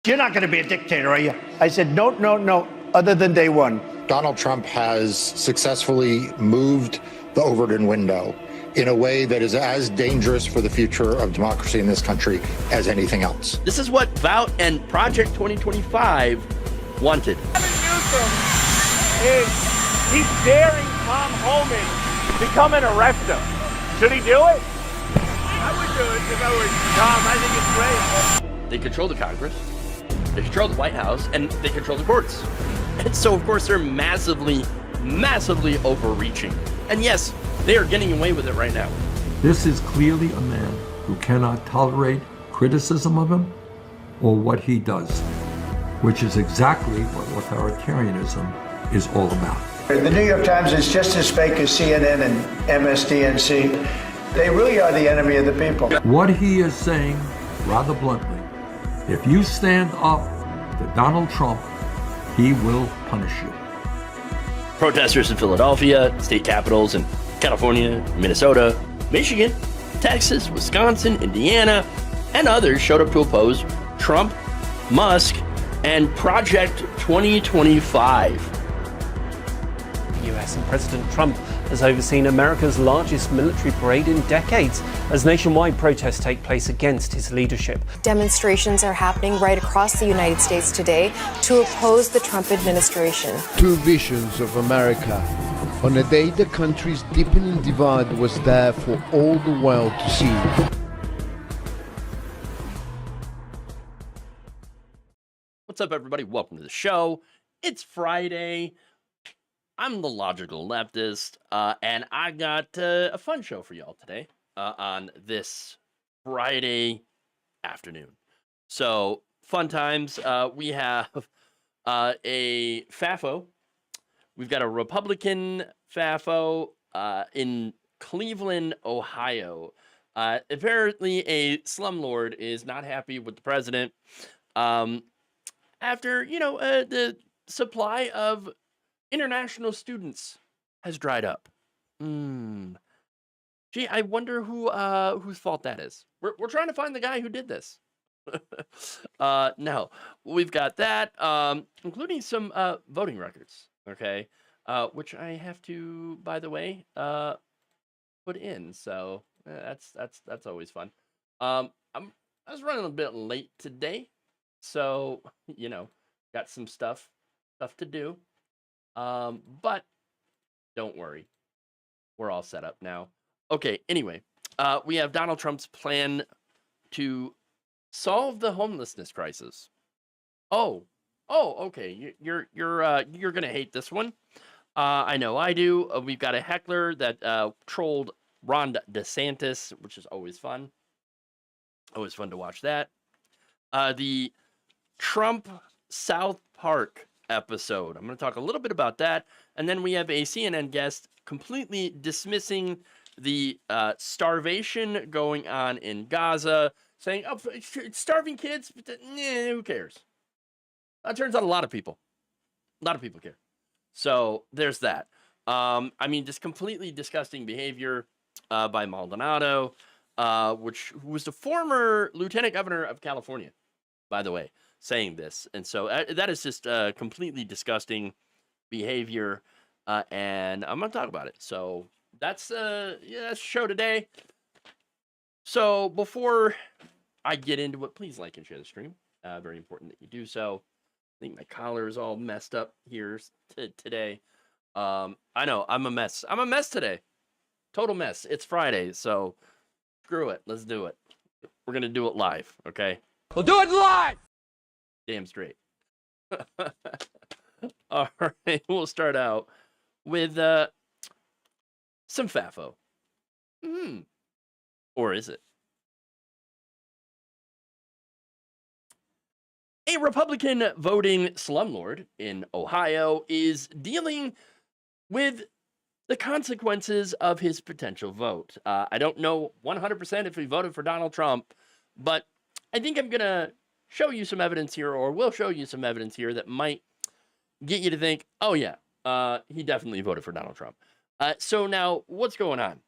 You're not going to be a dictator, are you? I said, no, no, no, other than day one. Donald Trump has successfully moved the Overton window in a way that is as dangerous for the future of democracy in this country as anything else. This is what Vout and Project 2025 wanted. Newsom is he's daring Tom Homan to come and arrest him. Should he do it? I would do it if I were Tom. I think it's great. They control the Congress, they control the White House, and they control the courts. And so, of course, they're massively overreaching. And yes, they are getting away with it right now. This is clearly a man who cannot tolerate criticism of him or what he does, which is exactly what authoritarianism is all about. The New York Times is just as fake as CNN and MSDNC. They really are the enemy of the people. What he is saying, rather bluntly, if you stand up to Donald Trump, he will punish you. Protesters in Philadelphia, state capitals in California, Minnesota, Michigan, Texas, Wisconsin, Indiana, and others showed up to oppose Trump, Musk, and Project 2025. US and President Trump has overseen America's largest military parade in decades as nationwide protests take place against his leadership. Demonstrations are happening right across the United States today to oppose the Trump administration. Two visions of America. On a day the country's deepening divide was there for all the world to see. What's up, everybody? Welcome to the show. It's Friday. I'm the logical leftist, and I got a fun show for y'all today on this Friday afternoon. So, fun times. We have a FAFO. We've got a Republican FAFO in Cleveland, Ohio. Apparently, a slumlord is not happy with the president after, the supply of international students has dried up. Gee, I wonder whose fault that is. We're trying to find the guy who did this. No, we've got that, including some voting records. Okay, which I have to, by the way, put in. So that's always fun. I was running a bit late today, so got some stuff to do. But don't worry, we're all set up now. Okay, anyway, we have Donald Trump's plan to solve the homelessness crisis. Oh, okay, you're gonna hate this one. I know I do. We've got a Heckler that trolled Ron DeSantis, which is always fun. Always fun to watch that. The Trump South Park episode. I'm going to talk a little bit about that. And then we have a CNN guest completely dismissing the starvation going on in Gaza, saying, oh, it's starving kids, who cares? It turns out a lot of people care. So there's that. Just completely disgusting behavior by Maldonado, who was the former lieutenant governor of California, by the way, saying this. And so that is just completely disgusting behavior, and I'm going to talk about it. So that's the show today. So before I get into it, please like and share the stream. Very important that you do so. I think my collar is all messed up here today. I know, I'm a mess. I'm a mess today. Total mess. It's Friday, so screw it. Let's do it. We're going to do it live, okay? We'll do it live! Damn straight. All right, we'll start out with some FAFO. Or is it? A Republican voting slumlord in Ohio is dealing with the consequences of his potential vote. I don't know 100% if he voted for Donald Trump, but I think I'm going to show you some evidence here, or will show you some evidence here that might get you to think, oh yeah, he definitely voted for Donald Trump. So now, what's going on?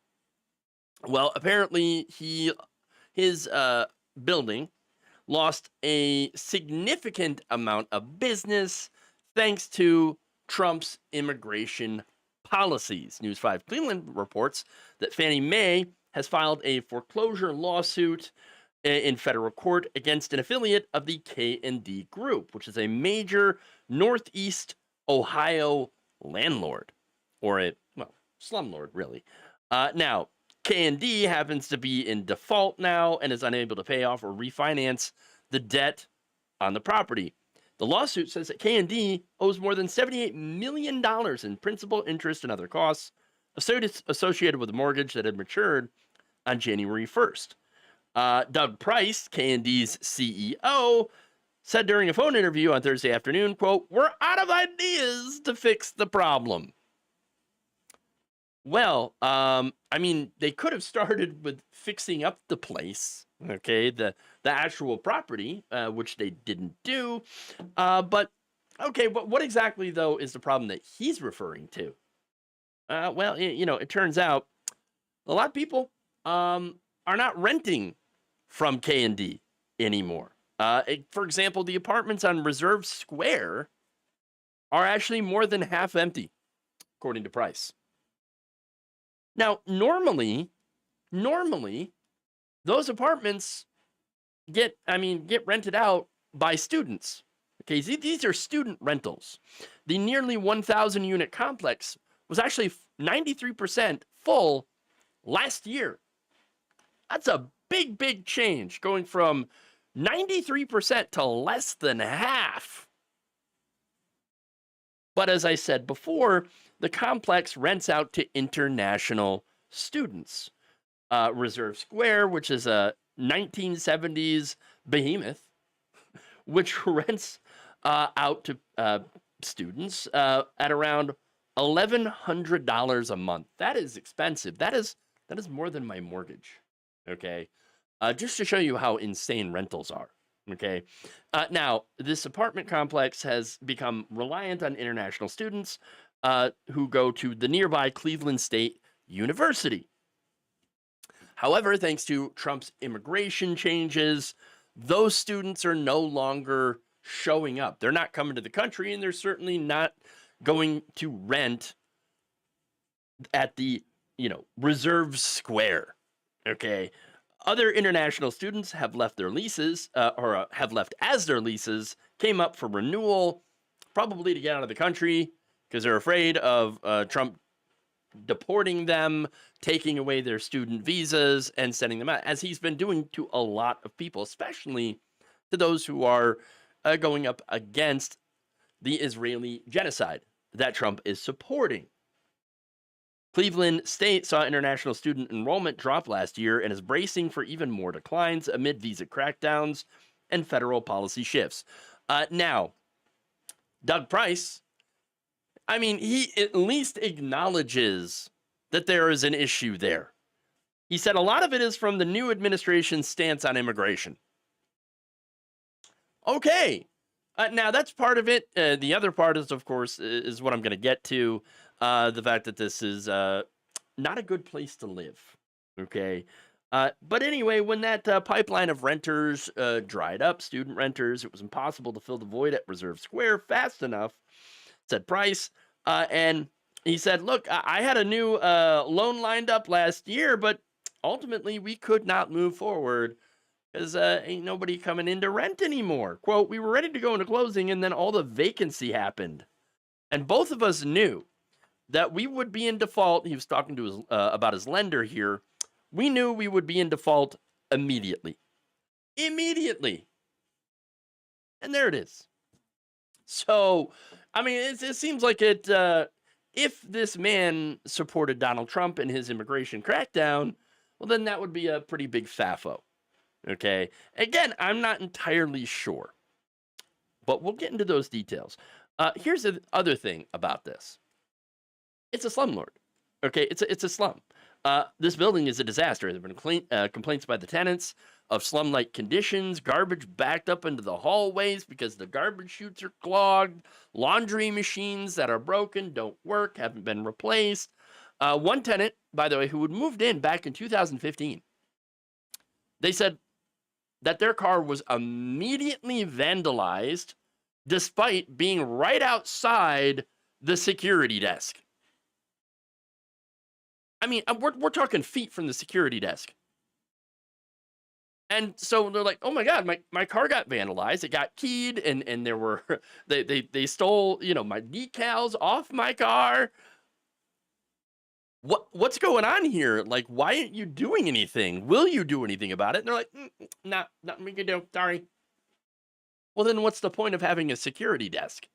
Well, apparently his building lost a significant amount of business thanks to Trump's immigration policies. News 5 Cleveland reports that Fannie Mae has filed a foreclosure lawsuit in federal court against an affiliate of the K&D Group, which is a major Northeast Ohio landlord, or a, well, slumlord, really. Now, K&D happens to be in default now and is unable to pay off or refinance the debt on the property. The lawsuit says that K&D owes more than $78 million in principal, interest, and other costs associated with the mortgage that had matured on January 1st. Doug Price, K&D's CEO, said during a phone interview on Thursday afternoon, quote, "We're out of ideas to fix the problem." Well, I mean, they could have started with fixing up the place, okay, the actual property, which they didn't do. But, okay, what exactly, though, is the problem that he's referring to? Well, it turns out a lot of people are not renting from K&D anymore. For example, the apartments on Reserve Square are actually more than half empty, according to Price. Now, normally, those apartments get rented out by students. Okay, these are student rentals. The nearly 1,000 unit complex was actually 93% full last year. That's a big change, going from 93% to less than half. But as I said before, the complex rents out to international students. Reserve Square, which is a 1970s behemoth, which rents out to students at around $1,100 a month. That is expensive. That is more than my mortgage. Okay, just to show you how insane rentals are. Okay, now this apartment complex has become reliant on international students who go to the nearby Cleveland State University. However, thanks to Trump's immigration changes, those students are no longer showing up. They're not coming to the country, and they're certainly not going to rent at the, Reserve Square. Okay. Other international students have left their leases, or have left as their leases came up for renewal, probably to get out of the country because they're afraid of Trump deporting them, taking away their student visas, and sending them out, as he's been doing to a lot of people, especially to those who are going up against the Israeli genocide that Trump is supporting. Cleveland State saw international student enrollment drop last year and is bracing for even more declines amid visa crackdowns and federal policy shifts. Now, Doug Price, he at least acknowledges that there is an issue there. He said a lot of it is from the new administration's stance on immigration. Okay. Now, that's part of it. The other part is, of course, is what I'm going to get to. The fact that this is not a good place to live. Okay. But anyway, when that pipeline of renters dried up, student renters, it was impossible to fill the void at Reserve Square fast enough, said Price. And he said, look, I had a new loan lined up last year, but ultimately we could not move forward because ain't nobody coming in to rent anymore. Quote, we were ready to go into closing, and then all the vacancy happened. And both of us knew that we would be in default. He was talking to his about his lender here. We knew we would be in default immediately. Immediately. And there it is. So, it seems like it, if this man supported Donald Trump and his immigration crackdown, well, then that would be a pretty big FAFO. Okay. Again, I'm not entirely sure, but we'll get into those details. Here's the other thing about this. It's a slumlord. Okay. It's a slum. This building is a disaster. There have been complaints by the tenants of slum-like conditions, garbage backed up into the hallways because the garbage chutes are clogged, laundry machines that are broken, don't work, haven't been replaced. One tenant, by the way, who had moved in back in 2015, they said, that their car was immediately vandalized despite being right outside the security desk. I mean, we're talking feet from the security desk. And so they're like, oh my God, my car got vandalized. It got keyed, and there were, they stole, my decals off my car. What's going on here? Like, why aren't you doing anything? Will you do anything about it? And they're like, nothing we can do. Sorry. Well, then what's the point of having a security desk?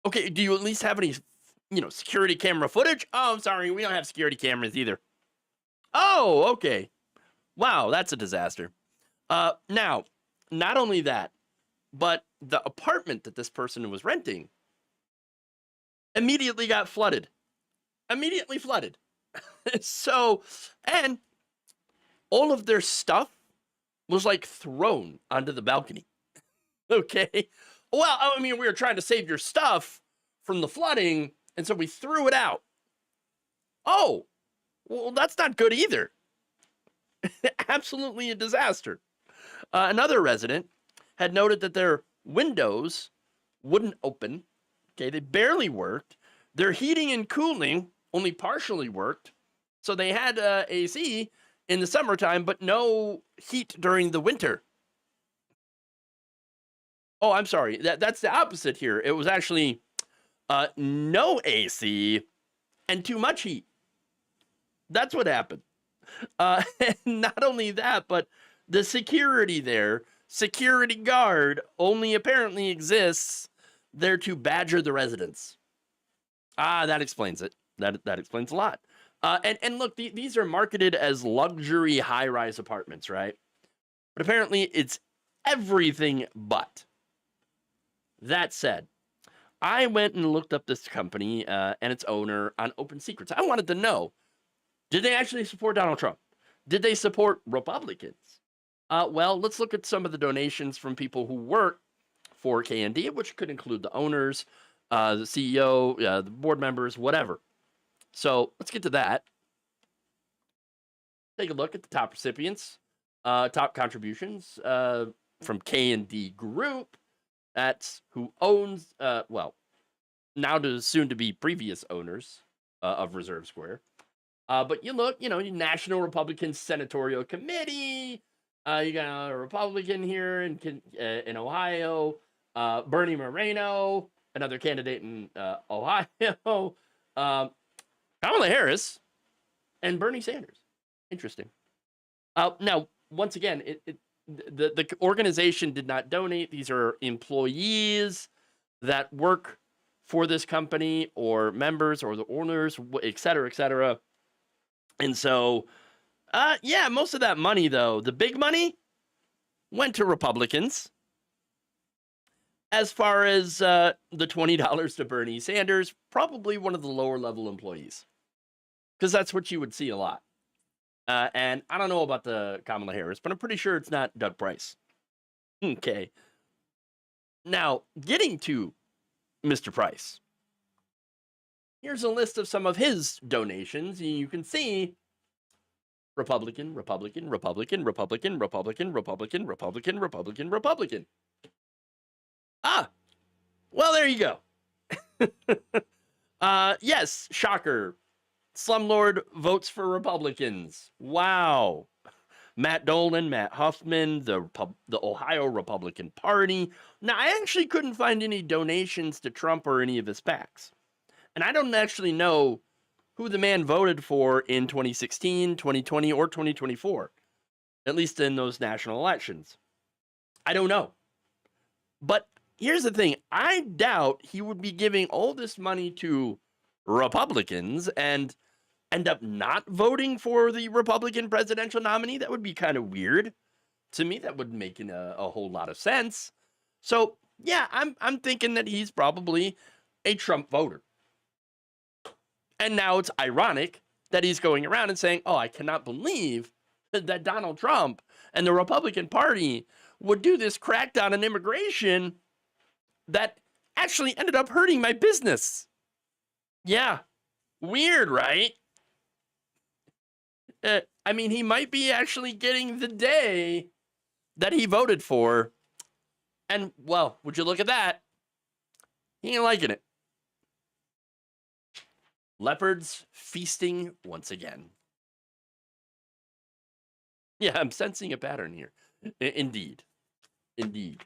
Okay, do you at least have any, security camera footage? Oh, I'm sorry, we don't have security cameras either. Oh, okay. Wow, that's a disaster. Now, not only that, but the apartment that this person was renting immediately got flooded. Immediately flooded. So, and all of their stuff was like thrown onto the balcony. Okay. Well, I mean, we were trying to save your stuff from the flooding, and so we threw it out. Oh, well, that's not good either. Absolutely a disaster. Another resident had noted that their windows wouldn't open. Okay, they barely worked. Their heating and cooling only partially worked. So they had AC in the summertime, but no heat during the winter. Oh, I'm sorry. That's the opposite here. It was actually no AC and too much heat. That's what happened. And not only that, but the security guard only apparently exists there to badger the residents. That explains it. That explains a lot. And look, these are marketed as luxury high-rise apartments, right? But apparently it's everything but. That said, I went and looked up this company and its owner on Open Secrets. I wanted to know, did they actually support Donald Trump? Did they support Republicans? Well, let's look at some of the donations from people who work for KND, which could include the owners, the CEO, the board members, whatever. So let's get to that. Take a look at the top recipients, top contributions from KND Group. That's who owns, now to soon to be previous owners of Reserve Square. But you look, National Republican Senatorial Committee. You got a Republican here in Ohio. Bernie Moreno, another candidate in Ohio. Kamala Harris, and Bernie Sanders. Interesting. Now, once again, the organization did not donate. These are employees that work for this company, or members, or the owners, et cetera, et cetera. And so, most of that money, though, the big money, went to Republicans. As far as the $20 to Bernie Sanders, probably one of the lower level employees, because that's what you would see a lot. And I don't know about the Kamala Harris, but I'm pretty sure it's not Doug Price. Okay. Now, getting to Mr. Price, here's a list of some of his donations. You can see Republican, Republican, Republican, Republican, Republican, Republican, Republican, Republican, Republican. Well, there you go. Yes, shocker. Slumlord votes for Republicans. Wow. Matt Dolan, Matt Huffman, the Ohio Republican Party. Now, I actually couldn't find any donations to Trump or any of his PACs. And I don't actually know who the man voted for in 2016, 2020, or 2024. At least in those national elections. I don't know. But here's the thing. I doubt he would be giving all this money to Republicans and end up not voting for the Republican presidential nominee. That would be kind of weird. To me, that wouldn't make a whole lot of sense. So, yeah, I'm thinking that he's probably a Trump voter. And now it's ironic that he's going around and saying, oh, I cannot believe that Donald Trump and the Republican Party would do this crackdown on immigration that actually ended up hurting my business. Yeah, weird, right? I mean, he might be actually getting the day that he voted for. And, well, would you look at that? He ain't liking it. Leopards feasting once again. Yeah, I'm sensing a pattern here. Indeed. Indeed.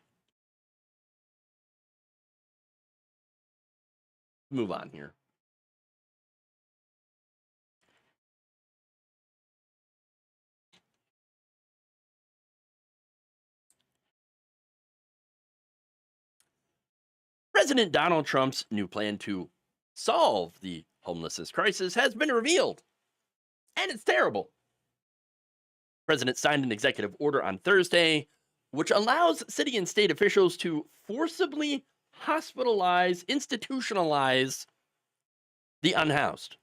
Move on here. President Donald Trump's new plan to solve the homelessness crisis has been revealed, and it's terrible. The president signed an executive order on Thursday, which allows city and state officials to forcibly institutionalize the unhoused.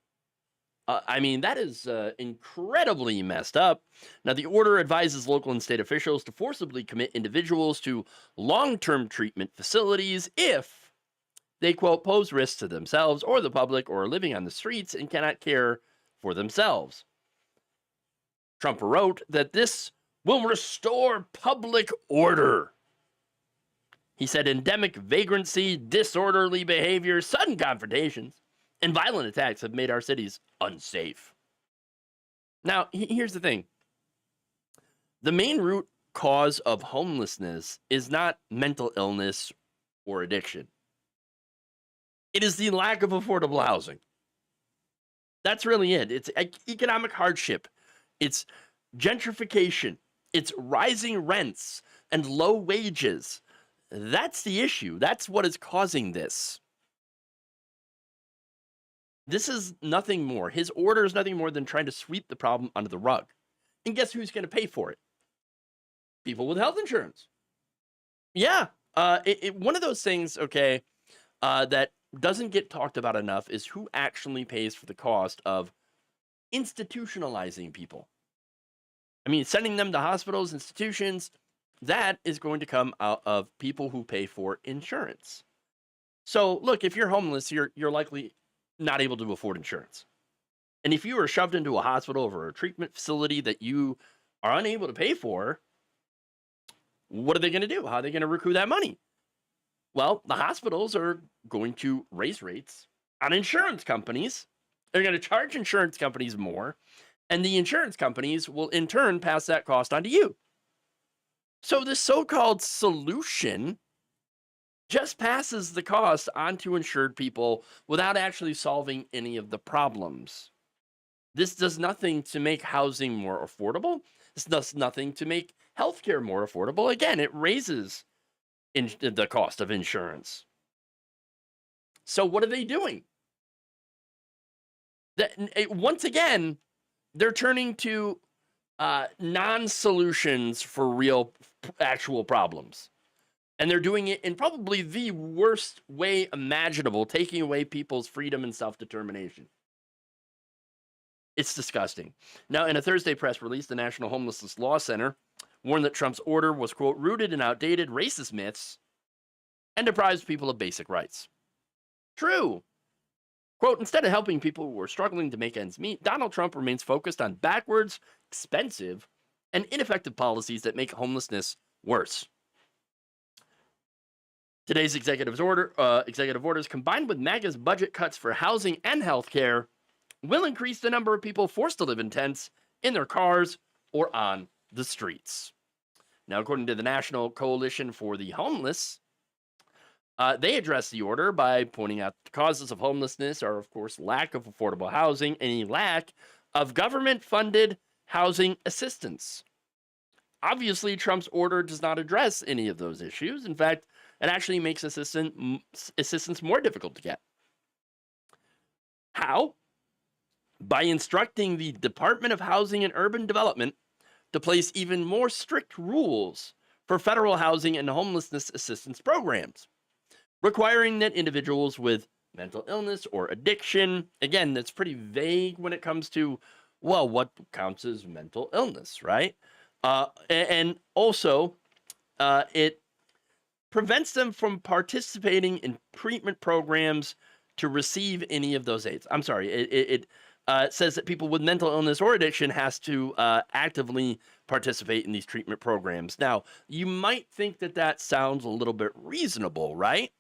I mean, that is incredibly messed up. Now, the order advises local and state officials to forcibly commit individuals to long-term treatment facilities if they, quote, pose risks to themselves or the public or are living on the streets and cannot care for themselves. Trump wrote that this will restore public order. He said endemic vagrancy, disorderly behavior, sudden confrontations, and violent attacks have made our cities unsafe. Now, here's the thing. The main root cause of homelessness is not mental illness or addiction. It is the lack of affordable housing. That's really it. It's economic hardship. It's gentrification. It's rising rents and low wages. That's the issue. That's what is causing this. This is nothing more. His order is nothing more than trying to sweep the problem under the rug. And guess who's going to pay for it? People with health insurance. Yeah. One of those things, okay, that doesn't get talked about enough is who actually pays for the cost of institutionalizing people. I mean, sending them to hospitals, institutions, that is going to come out of people who pay for insurance. So, look, if you're homeless, you're likely not able to afford insurance. And if you are shoved into a hospital or a treatment facility that you are unable to pay for, what are they going to do? How are they going to recoup that money? Well, the hospitals are going to raise rates on insurance companies. They're going to charge insurance companies more, and the insurance companies will in turn pass that cost on to you. So this so-called solution just passes the cost onto insured people without actually solving any of the problems. This does nothing to make housing more affordable. This does nothing to make healthcare more affordable. Again, it raises the cost of insurance. So what are they doing? Once again, they're turning to non-solutions for real, actual problems. And they're doing it in probably the worst way imaginable, taking away people's freedom and self-determination. It's disgusting. Now, in a Thursday press release, the National Homelessness Law Center warned that Trump's order was, quote, rooted in outdated racist myths and deprives people of basic rights. True. Quote, instead of helping people who are struggling to make ends meet, Donald Trump remains focused on backwards, expensive, and ineffective policies that make homelessness worse. Today's executive orders, combined with MAGA's budget cuts for housing and healthcare, will increase the number of people forced to live in tents, in their cars, or on the streets. Now, according to the National Coalition for the Homeless, they address the order by pointing out the causes of homelessness are, of course, lack of affordable housing and a lack of government-funded housing assistance. Obviously, Trump's order does not address any of those issues. In fact, it actually makes assistance more difficult to get. How? By instructing the Department of Housing and Urban Development to place even more strict rules for federal housing and homelessness assistance programs, requiring that individuals with mental illness or addiction, again, that's pretty vague when it comes to, well, what counts as mental illness, right? And also, it prevents them from participating in treatment programs to receive any of those aids. I'm sorry, it says that people with mental illness or addiction has to actively participate in these treatment programs. Now, you might think that that sounds a little bit reasonable, right?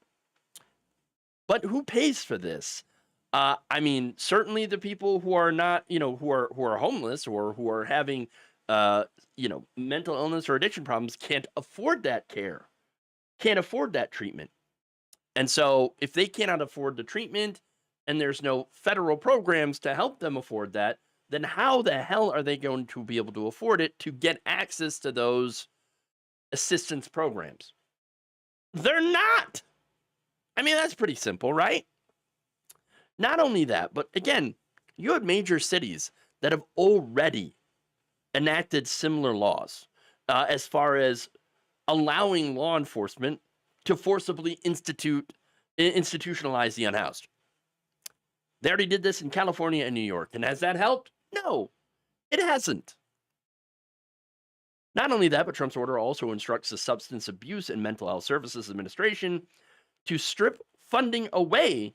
But who pays for this? I mean, certainly the people who are not, who are homeless or who are having, mental illness or addiction problems can't afford that care, can't afford that treatment. And so if they cannot afford the treatment and there's no federal programs to help them afford that, then how the hell are they going to be able to afford it to get access to those assistance programs? They're not. I mean, that's pretty simple, right? Not only that, but again, you have major cities that have already enacted similar laws as far as allowing law enforcement to forcibly institutionalize the unhoused. They already did this in California and New York. And has that helped? No, it hasn't. Not only that, but Trump's order also instructs the Substance Abuse and Mental Health Services Administration to strip funding away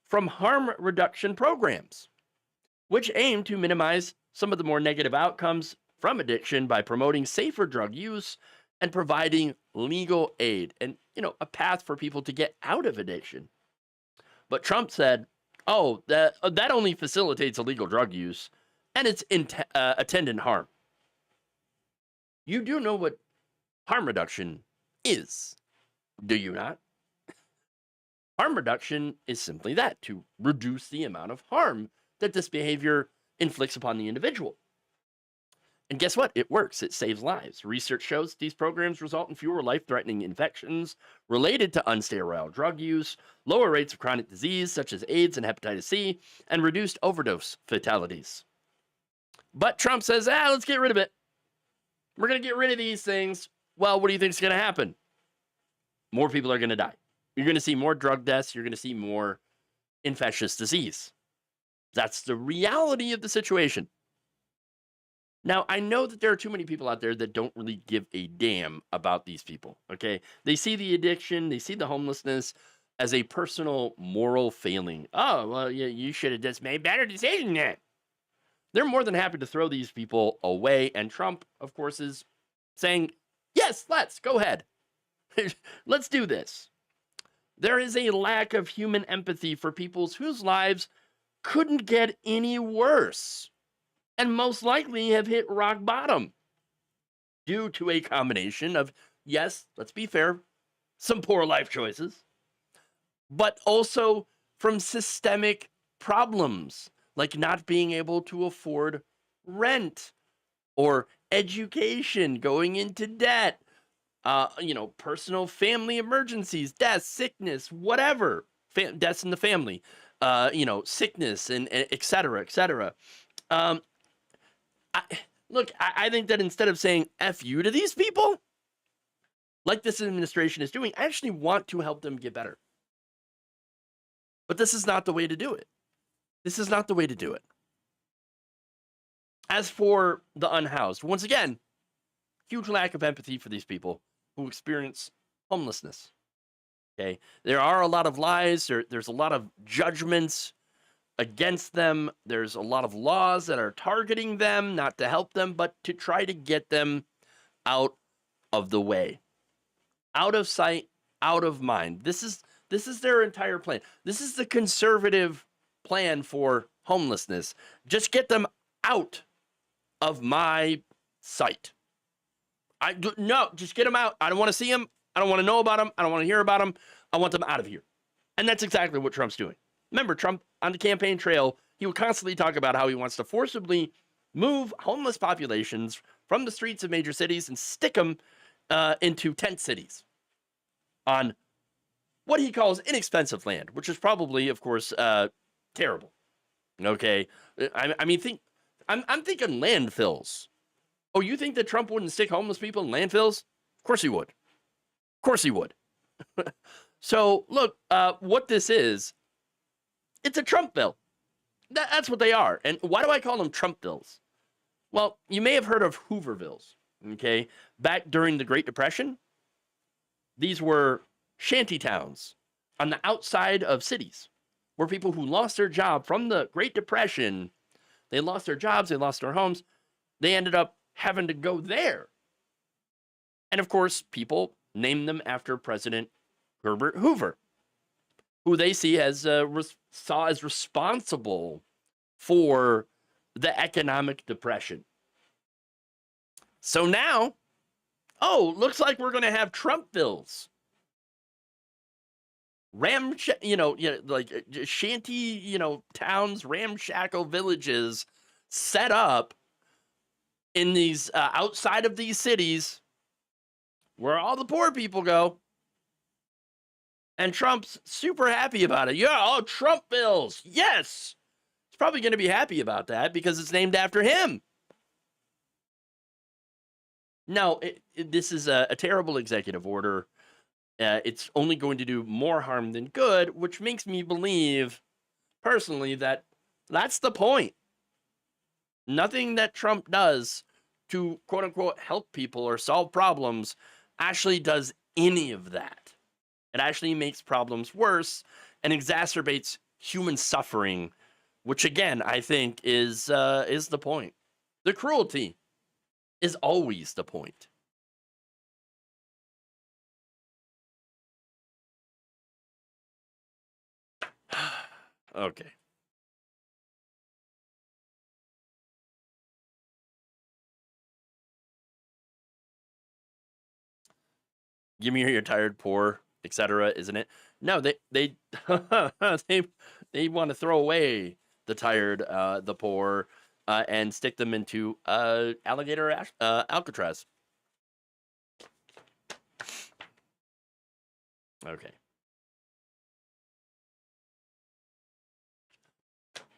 from harm reduction programs, which aim to minimize some of the more negative outcomes from addiction by promoting safer drug use and providing legal aid and, a path for people to get out of addiction. But Trump said, oh, that only facilitates illegal drug use and its attendant harm. You do know what harm reduction is, do you not? Harm reduction is simply that, to reduce the amount of harm that this behavior inflicts upon the individual. And guess what? It works. It saves lives. Research shows these programs result in fewer life-threatening infections related to unsterile drug use, lower rates of chronic disease such as AIDS and hepatitis C, and reduced overdose fatalities. But Trump says, let's get rid of it. We're going to get rid of these things. Well, what do you think is going to happen? More people are going to die. You're going to see more drug deaths. You're going to see more infectious disease. That's the reality of the situation. Now, I know that there are too many people out there that don't really give a damn about these people, okay? They see the addiction, they see the homelessness as a personal moral failing. Oh, well, you should have just made better decisions then. They're more than happy to throw these people away, and Trump, of course, is saying, yes, let's, go ahead. Let's do this. There is a lack of human empathy for people whose lives couldn't get any worse, and most likely have hit rock bottom due to a combination of, yes, let's be fair, some poor life choices, but also from systemic problems like not being able to afford rent or education, going into debt, personal family emergencies, death, sickness, whatever, deaths in the family, sickness, and et cetera, et cetera. I think that instead of saying F you to these people, like this administration is doing, I actually want to help them get better. But this is not the way to do it. This is not the way to do it. As for the unhoused, once again, huge lack of empathy for these people who experience homelessness. Okay, there are a lot of lies. There's a lot of judgments against them. There's a lot of laws that are targeting them, not to help them, but to try to get them out of the way, out of sight, out of mind. This is their entire plan. This is the conservative plan for homelessness. Just get them out of my sight. Just get them out. I don't want to see them. I don't want to know about them. I don't want to hear about them. I want them out of here. And that's exactly what Trump's doing. Remember, Trump on the campaign trail, he would constantly talk about how he wants to forcibly move homeless populations from the streets of major cities and stick them into tent cities on what he calls inexpensive land, which is probably, of course, terrible. Okay, I'm thinking landfills. Oh, you think that Trump wouldn't stick homeless people in landfills? Of course he would. Of course he would. So, look, what this is, it's a Trump bill. That's what they are. And why do I call them Trump bills? Well, you may have heard of Hoovervilles, okay? Back during the Great Depression, these were shanty towns on the outside of cities where people who lost their job from the Great Depression They lost their jobs, they lost their homes. They ended up having to go there. And of course, people named them after President Herbert Hoover, who they see as saw as responsible for the economic depression. So now, looks like we're going to have Trump bills. Shanty, towns, ramshackle villages set up in these outside of these cities where all the poor people go. And Trump's super happy about it. Yeah, Trump bills. Yes. He's probably going to be happy about that because it's named after him. No, this is a terrible executive order. It's only going to do more harm than good, which makes me believe, personally, that that's the point. Nothing that Trump does to, quote-unquote, help people or solve problems actually does any of that. It actually makes problems worse and exacerbates human suffering, which, again, I think is the point. The cruelty is always the point. Okay. Give me your tired, poor, etc., isn't it? No, they they want to throw away the tired, the poor, and stick them into alligator Alcatraz. Okay.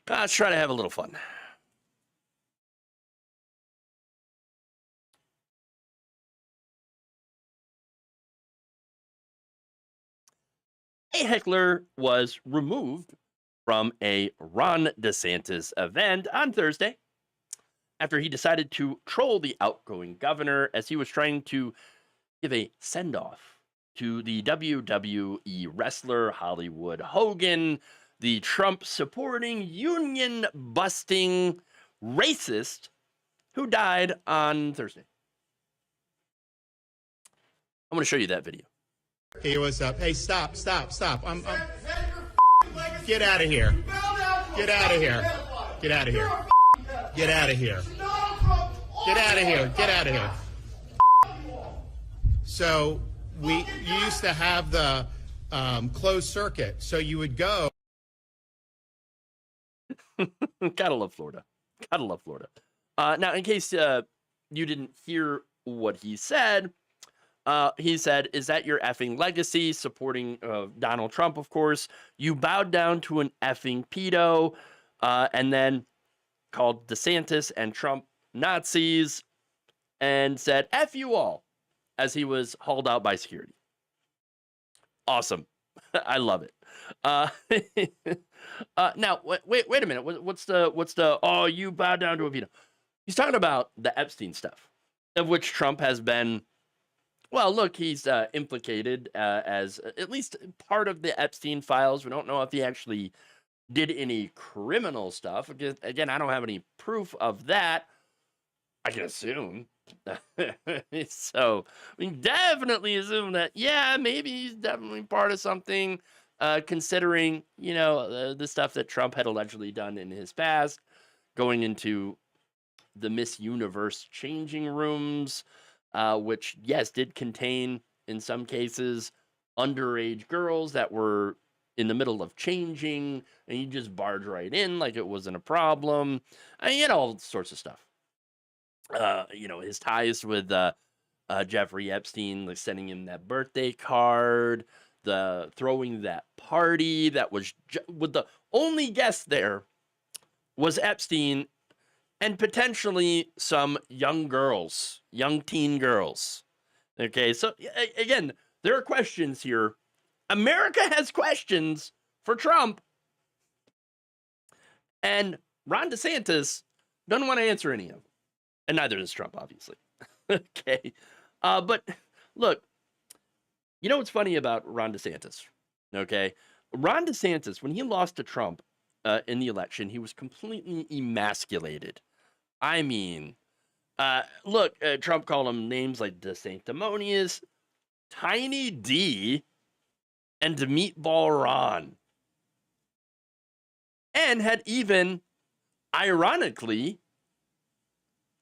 Let's try to have a little fun. A Heckler was removed from a Ron DeSantis event on Thursday after he decided to troll the outgoing governor as he was trying to give a send-off to the WWE wrestler Hollywood Hogan, the Trump-supporting, union-busting racist who died on Thursday. I'm going to show you that video. Hey, what's up? Hey, stop. I'm get out of here. Get out of here. Get out of here. Get out of here. Get out of here. Get out of here. So you used to have the closed circuit. So you would go. Gotta love Florida. Gotta love Florida. Now, in case you didn't hear what he said, is that your effing legacy? Supporting Donald Trump, of course. You bowed down to an effing pedo, and then called DeSantis and Trump Nazis and said, F you all, as he was hauled out by security. Awesome. I love it. Now, wait a minute. What's the, you bow down to a veto? He's talking about the Epstein stuff, of which Trump has been, well, look, he's implicated as at least part of the Epstein files. We don't know if he actually did any criminal stuff. Again, I don't have any proof of that. I can assume. So we can definitely assume that, yeah, maybe he's definitely part of something, considering, the stuff that Trump had allegedly done in his past, going into the Miss Universe changing rooms, which, yes, did contain, in some cases, underage girls that were in the middle of changing, and you just barge right in like it wasn't a problem. All sorts of stuff. His ties with Jeffrey Epstein, like sending him that birthday card, the throwing that party that was with the only guest there was Epstein and potentially some young teen girls. Okay, so again, there are questions here. America has questions for Trump, and Ron DeSantis doesn't want to answer any of them. And neither does Trump, obviously. Okay. But look, what's funny about Ron DeSantis? Okay. Ron DeSantis, when he lost to Trump, in the election, he was completely emasculated. I mean, look, Trump called him names like DeSantis, Tiny D, and Meatball Ron. And had even, ironically,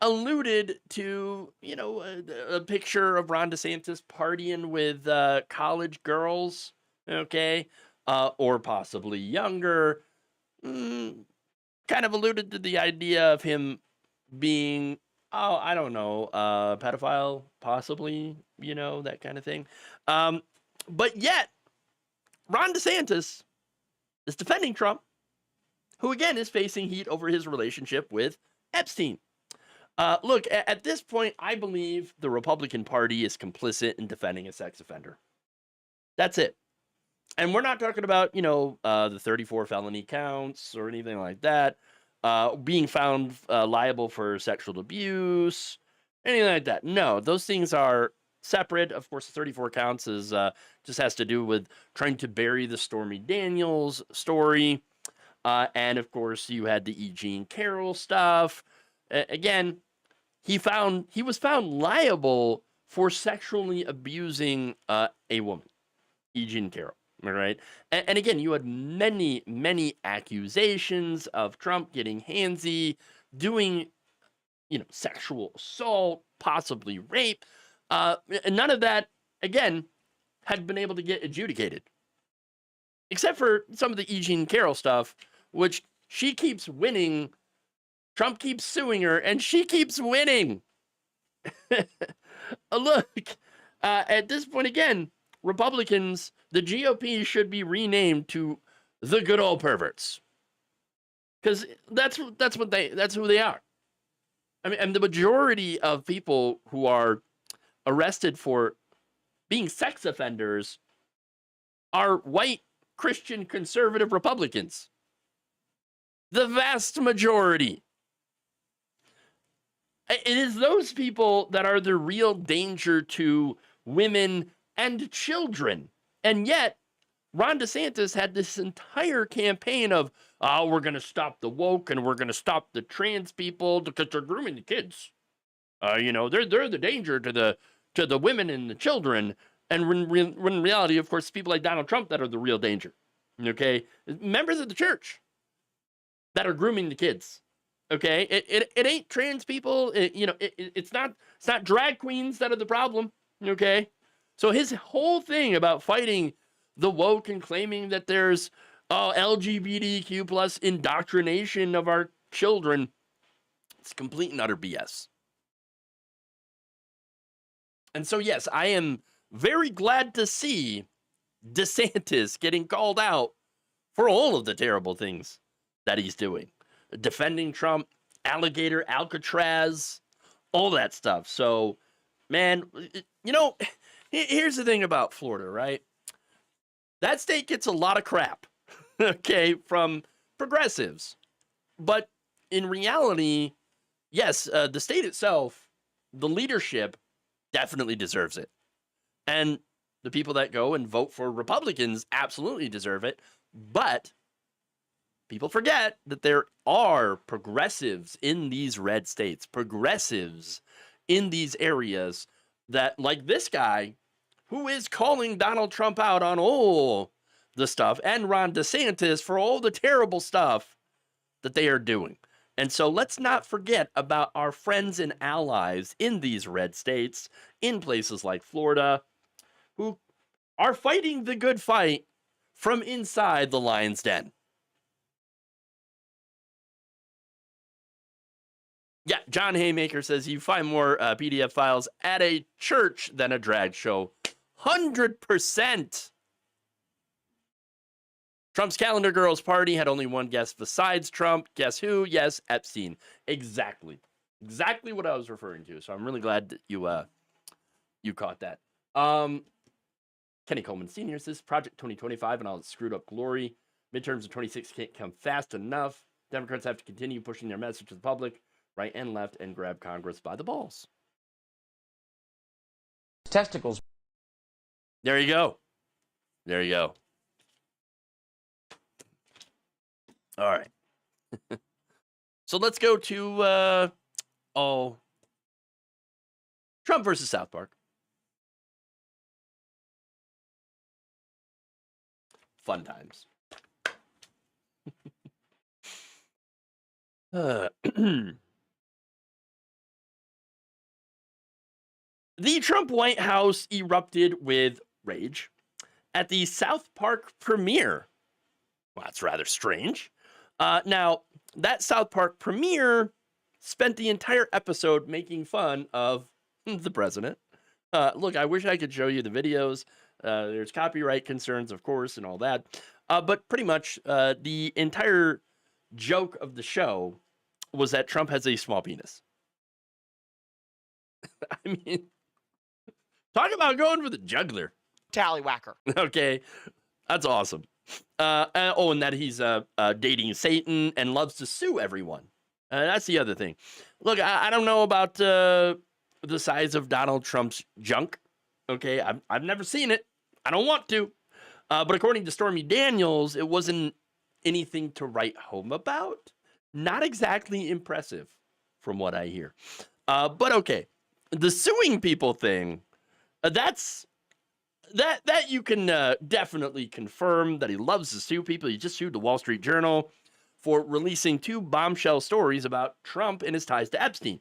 alluded to, a picture of Ron DeSantis partying with college girls, okay, or possibly younger. Kind of alluded to the idea of him being, I don't know, pedophile, possibly, that kind of thing. But yet, Ron DeSantis is defending Trump, who again is facing heat over his relationship with Epstein. Look, at this point, I believe the Republican Party is complicit in defending a sex offender. That's it. And we're not talking about, the 34 felony counts or anything like that, being found liable for sexual abuse, anything like that. No, those things are separate. Of course, the 34 counts is just has to do with trying to bury the Stormy Daniels story. And of course, you had the E. Jean Carroll stuff. Again, he was found liable for sexually abusing a woman, E. Jean Carroll. All right. And again, you had many, many accusations of Trump getting handsy, doing, sexual assault, possibly rape. And none of that, again, had been able to get adjudicated. Except for some of the E. Jean Carroll stuff, which she keeps winning. Trump keeps suing her, and she keeps winning. Look, at this point, again, Republicans, the GOP should be renamed to the good old perverts, because that's who they are. I mean, and the majority of people who are arrested for being sex offenders are white Christian conservative Republicans. The vast majority. It is those people that are the real danger to women and children. And yet, Ron DeSantis had this entire campaign of, we're going to stop the woke and we're going to stop the trans people because they're grooming the kids. They're the danger to the women and the children. And when in reality, of course, people like Donald Trump that are the real danger. Okay? Members of the church that are grooming the kids. Okay? It ain't trans people. It's not drag queens that are the problem. Okay? So his whole thing about fighting the woke and claiming that there's LGBTQ plus indoctrination of our children, it's complete and utter BS. And so, yes, I am very glad to see DeSantis getting called out for all of the terrible things that he's doing. Defending Trump, alligator, Alcatraz, all that stuff. So, man, here's the thing about Florida, right? That state gets a lot of crap, okay, from progressives. But in reality, yes, the state itself, the leadership definitely deserves it. And the people that go and vote for Republicans absolutely deserve it. But people forget that there are progressives in these red states, progressives in these areas that, like this guy, who is calling Donald Trump out on all the stuff, and Ron DeSantis for all the terrible stuff that they are doing. And so let's not forget about our friends and allies in these red states, in places like Florida, who are fighting the good fight from inside the lion's den. Yeah, John Haymaker says you find more PDF files at a church than a drag show. 100%. Trump's Calendar Girls party had only one guest besides Trump. Guess who? Yes, Epstein. Exactly what I was referring to. So I'm really glad that you caught that. Kenny Coleman Sr. says Project 2025 and all its screwed up glory. Midterms of 26 can't come fast enough. Democrats have to continue pushing their message to the public, right and left, and grab Congress by the balls. Testicles. There you go. All right. So let's go to Trump versus South Park. Fun times. The Trump White House erupted with rage at the South Park premiere. Well, that's rather strange. Now, that South Park premiere spent the entire episode making fun of the president. Look, I wish I could show you the videos. There's copyright concerns, of course, and all that. But pretty much the entire joke of the show was that Trump has a small penis. I mean, talk about going for the jugular. Tallywhacker. Okay, that's awesome. And that he's dating Satan and loves to sue everyone. That's the other thing. Look, I don't know about the size of Donald Trump's junk. Okay, I've never seen it. I don't want to. But according to Stormy Daniels, it wasn't anything to write home about. Not exactly impressive, from what I hear. But okay, the suing people thing, that you can definitely confirm that he loves to sue people. He just sued the Wall Street Journal for releasing 2 bombshell stories about Trump and his ties to Epstein.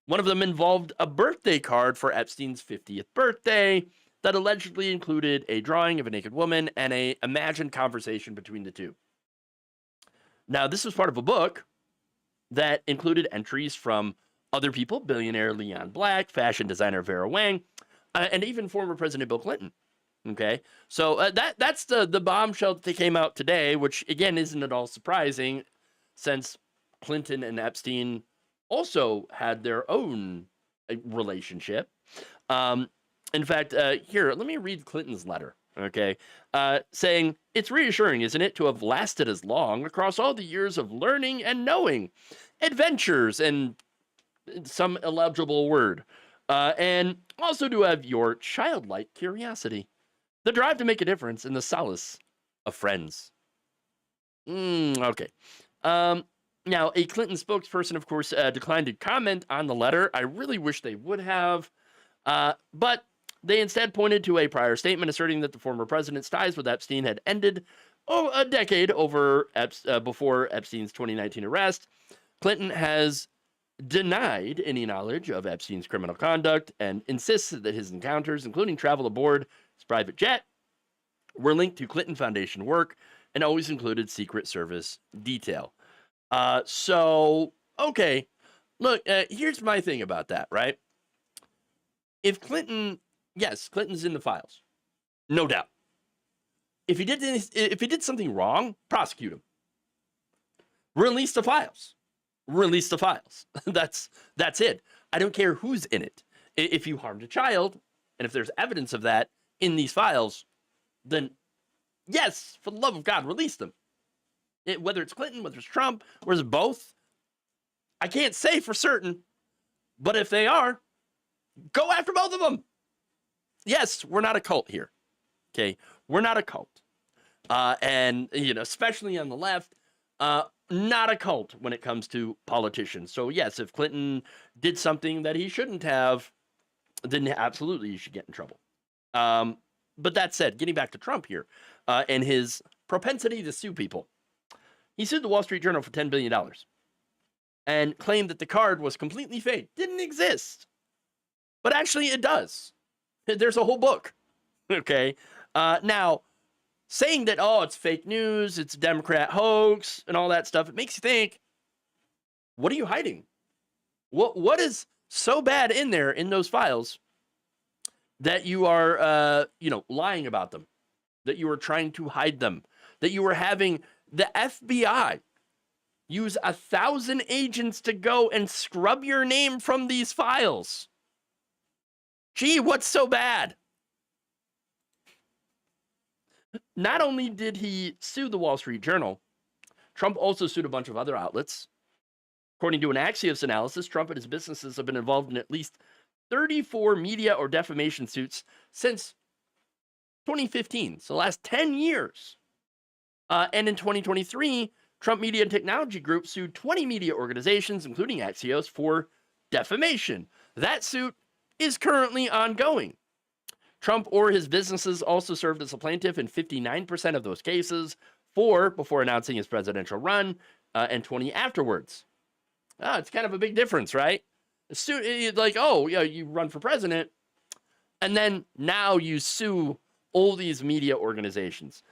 One of them involved a birthday card for Epstein's 50th birthday that allegedly included a drawing of a naked woman and an imagined conversation between the two. Now, this was part of a book that included entries from other people, billionaire Leon Black, fashion designer Vera Wang, and even former President Bill Clinton. Okay, so that's the bombshell that came out today, which again isn't at all surprising, since Clinton and Epstein also had their own relationship. In fact, here, let me read Clinton's letter. Okay, saying, "It's reassuring, isn't it, to have lasted as long across all the years of learning and knowing, adventures, and some illegible word, and also to have your childlike curiosity, the drive to make a difference, and the solace of friends." Okay. Now, a Clinton spokesperson, of course, declined to comment on the letter. I really wish they would have, but they instead pointed to a prior statement asserting that the former president's ties with Epstein had ended a decade before Epstein's 2019 arrest. Clinton has denied any knowledge of Epstein's criminal conduct and insists that his encounters, including travel aboard his private jet, were linked to Clinton Foundation work and always included Secret Service detail. So, okay, look, here's my thing about that, right? If Clinton, yes, Clinton's in the files, no doubt. If he did something wrong, prosecute him. Release the files. Release the files. That's it. I don't care who's in it. If you harmed a child, and if there's evidence of that in these files, then yes, for the love of God, release them. Whether it's Clinton, whether it's Trump, or is it both? I can't say for certain, but if they are, go after both of them. Yes, we're not a cult here. Okay, we're not a cult, and especially on the left, not a cult when it comes to politicians. So yes, if Clinton did something that he shouldn't have, then absolutely you should get in trouble. But that said, getting back to Trump here, and his propensity to sue people. He sued the Wall Street Journal for $10 billion and claimed that the card was completely fake. Didn't exist. But actually it does. There's a whole book. Okay. Now, saying that, it's fake news, it's a Democrat hoax, and all that stuff, it makes you think, what are you hiding? What is so bad in there in those files that you are, lying about them, that you are trying to hide them, that you are having the FBI use 1,000 agents to go and scrub your name from these files? Gee, what's so bad? Not only did he sue the Wall Street Journal, Trump also sued a bunch of other outlets. According to an Axios analysis, Trump and his businesses have been involved in at least 34 media or defamation suits since 2015, so the last 10 years. And in 2023, Trump Media and Technology Group sued 20 media organizations, including Axios, for defamation. That suit is currently ongoing. Trump or his businesses also served as a plaintiff in 59% of those cases, 4 before announcing his presidential run, and 20 afterwards. It's kind of a big difference, right? Like, oh, yeah, you run for president, and then now you sue all these media organizations.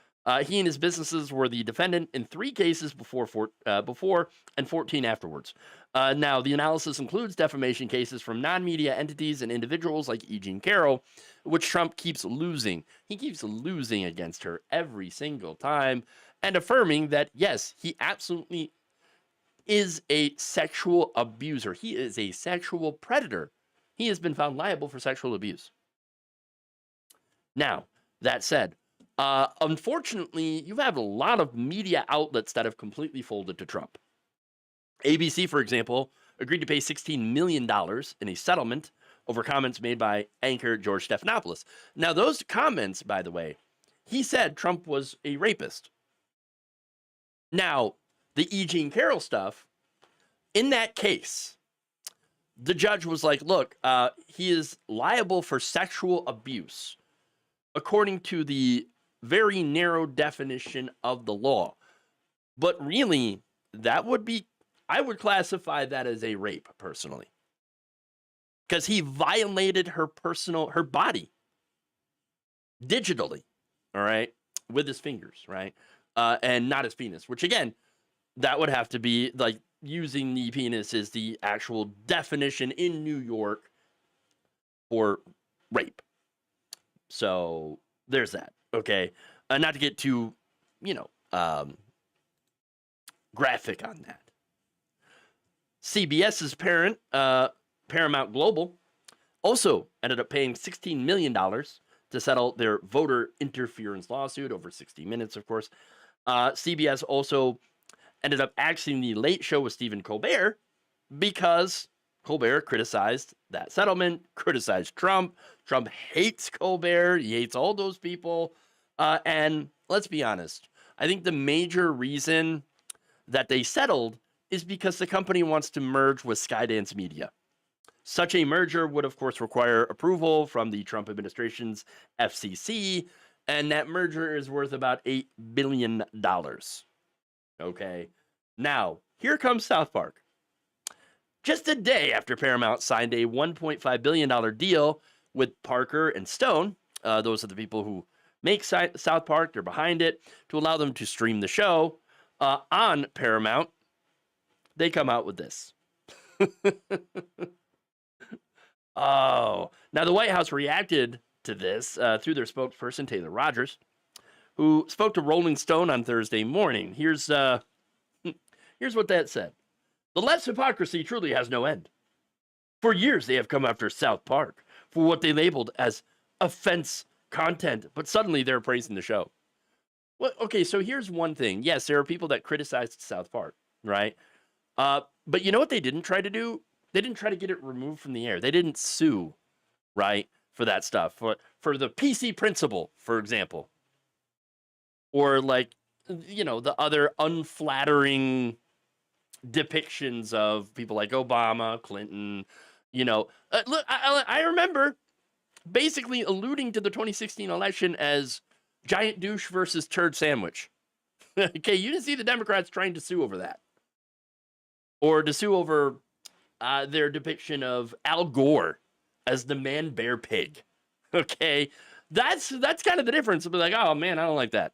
He and his businesses were the defendant in 3 cases before and 14 afterwards. Now, the analysis includes defamation cases from non-media entities and individuals like E. Jean Carroll, which Trump keeps losing. He keeps losing against her every single time and affirming that, yes, he absolutely is a sexual abuser. He is a sexual predator. He has been found liable for sexual abuse. Now, that said, unfortunately, you have a lot of media outlets that have completely folded to Trump. ABC, for example, agreed to pay $16 million in a settlement over comments made by anchor George Stephanopoulos. Now, those comments, by the way, he said Trump was a rapist. Now, the E. Jean Carroll stuff, in that case, the judge was like, look, he is liable for sexual abuse, according to the very narrow definition of the law. But really, that would be, I would classify that as a rape, personally. Because he violated her body, digitally, all right, with his fingers, right, and not his penis, which, again, that would have to be, like, using the penis is the actual definition in New York for rape. So there's that, okay? Not to get too, graphic on that. CBS's parent, Paramount Global, also ended up paying $16 million to settle their voter interference lawsuit over 60 Minutes, of course. CBS also ended up axing the Late Show with Stephen Colbert because Colbert criticized that settlement, criticized Trump. Trump hates Colbert. He hates all those people. And let's be honest, I think the major reason that they settled is because the company wants to merge with Skydance Media. Such a merger would, of course, require approval from the Trump administration's FCC, and that merger is worth about $8 billion. Okay, now, here comes South Park. Just a day after Paramount signed a $1.5 billion deal with Parker and Stone, those are the people who make South Park, they're behind it, to allow them to stream the show on Paramount, they come out with this. Oh, now the White House reacted to this through their spokesperson, Taylor Rogers, who spoke to Rolling Stone on Thursday morning. Here's what that said. The left's hypocrisy truly has no end. For years, they have come after South Park for what they labeled as offense content, but suddenly they're praising the show. Well, okay, so here's one thing. Yes, there are people that criticized South Park, right? But you know what they didn't try to do? They didn't try to get it removed from the air. They didn't sue, right, for that stuff. For the PC principle, for example. Or, like, the other unflattering depictions of people like Obama, Clinton, Look, I remember basically alluding to the 2016 election as giant douche versus turd sandwich. Okay, you didn't see the Democrats trying to sue over that. Or to sue over their depiction of Al Gore as the man-bear pig. Okay, that's kind of the difference. It'll be like, oh man, I don't like that.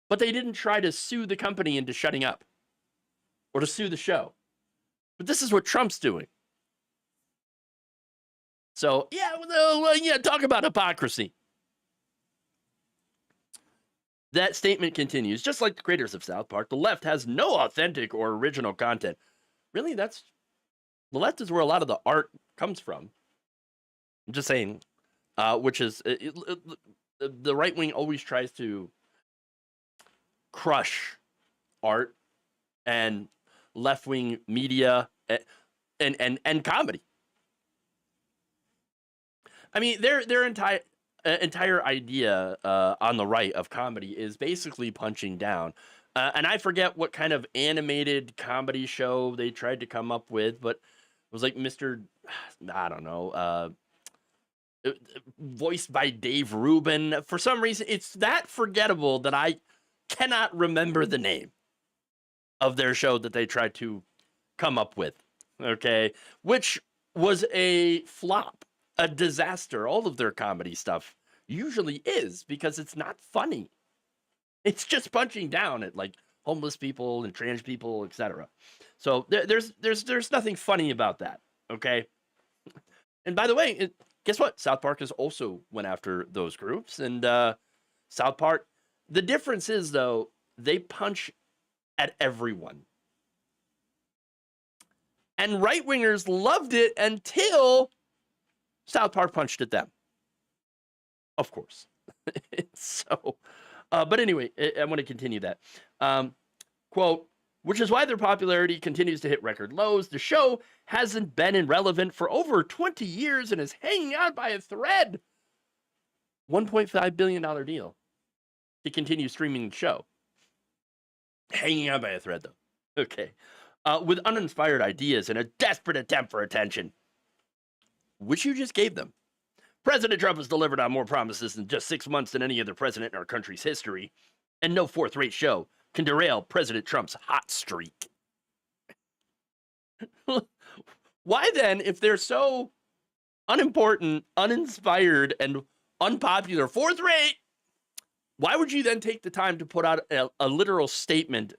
But they didn't try to sue the company into shutting up or to sue the show. But this is what Trump's doing. So, talk about hypocrisy. That statement continues. Just like the creators of South Park, the left has no authentic or original content. Really, the left is where a lot of the art comes from. I'm just saying, which is, the right wing always tries to crush art and left wing media and comedy. I mean, their entire idea on the right of comedy is basically punching down. And I forget what kind of animated comedy show they tried to come up with, but it was like I don't know, voiced by Dave Rubin. For some reason, it's that forgettable that I cannot remember the name of their show that they tried to come up with, okay? Which was a flop, a disaster. All of their comedy stuff usually is, because it's not funny. It's just punching down at like homeless people and trans people, etc. So there's nothing funny about that, okay? And by the way, guess what? South Park has also went after those groups, and South Park. The difference is though, they punch at everyone. And right-wingers loved it until South Park punched at them. Of course. So, but anyway, I want to continue that. Quote, which is why their popularity continues to hit record lows. The show hasn't been irrelevant for over 20 years and is hanging out by a thread. $1.5 billion deal to continue streaming the show. Hanging out by a thread, though. Okay. With uninspired ideas and a desperate attempt for attention, which you just gave them. President Trump has delivered on more promises in just 6 months than any other president in our country's history, and no fourth-rate show can derail President Trump's hot streak. Why then, if they're so unimportant, uninspired, and unpopular, fourth-rate, why would you then take the time to put out a literal statement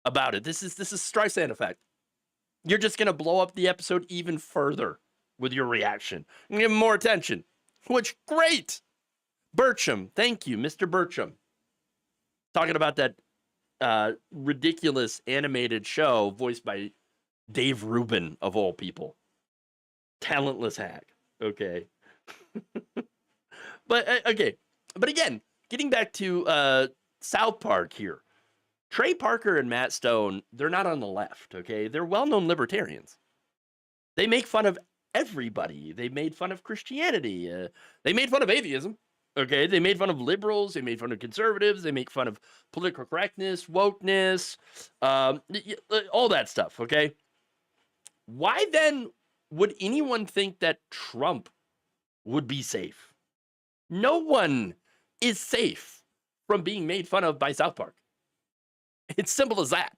about it? This is Streisand effect. You're just going to blow up the episode even further with your reaction and give them more attention, which, great. Burcham, thank you, Mr. Burcham. Talking about that ridiculous animated show voiced by Dave Rubin, of all people. Talentless hack. Okay. But again, getting back to South Park here. Trey Parker and Matt Stone, they're not on the left, okay? They're well-known libertarians. They make fun of everybody. They made fun of Christianity. They made fun of atheism, okay? They made fun of liberals. They made fun of conservatives. They make fun of political correctness, wokeness, all that stuff, okay? Why then would anyone think that Trump would be safe? No one is safe from being made fun of by South Park. It's simple as that.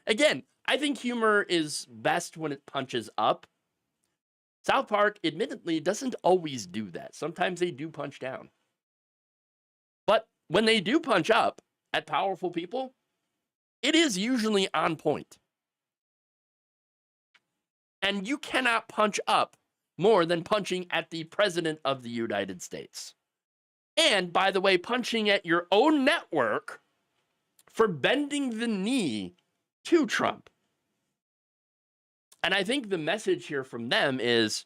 Again, I think humor is best when it punches up. South Park, admittedly, doesn't always do that. Sometimes they do punch down. But when they do punch up at powerful people, it is usually on point. And you cannot punch up more than punching at the President of the United States. And, by the way, punching at your own network for bending the knee to Trump. And I think the message here from them is,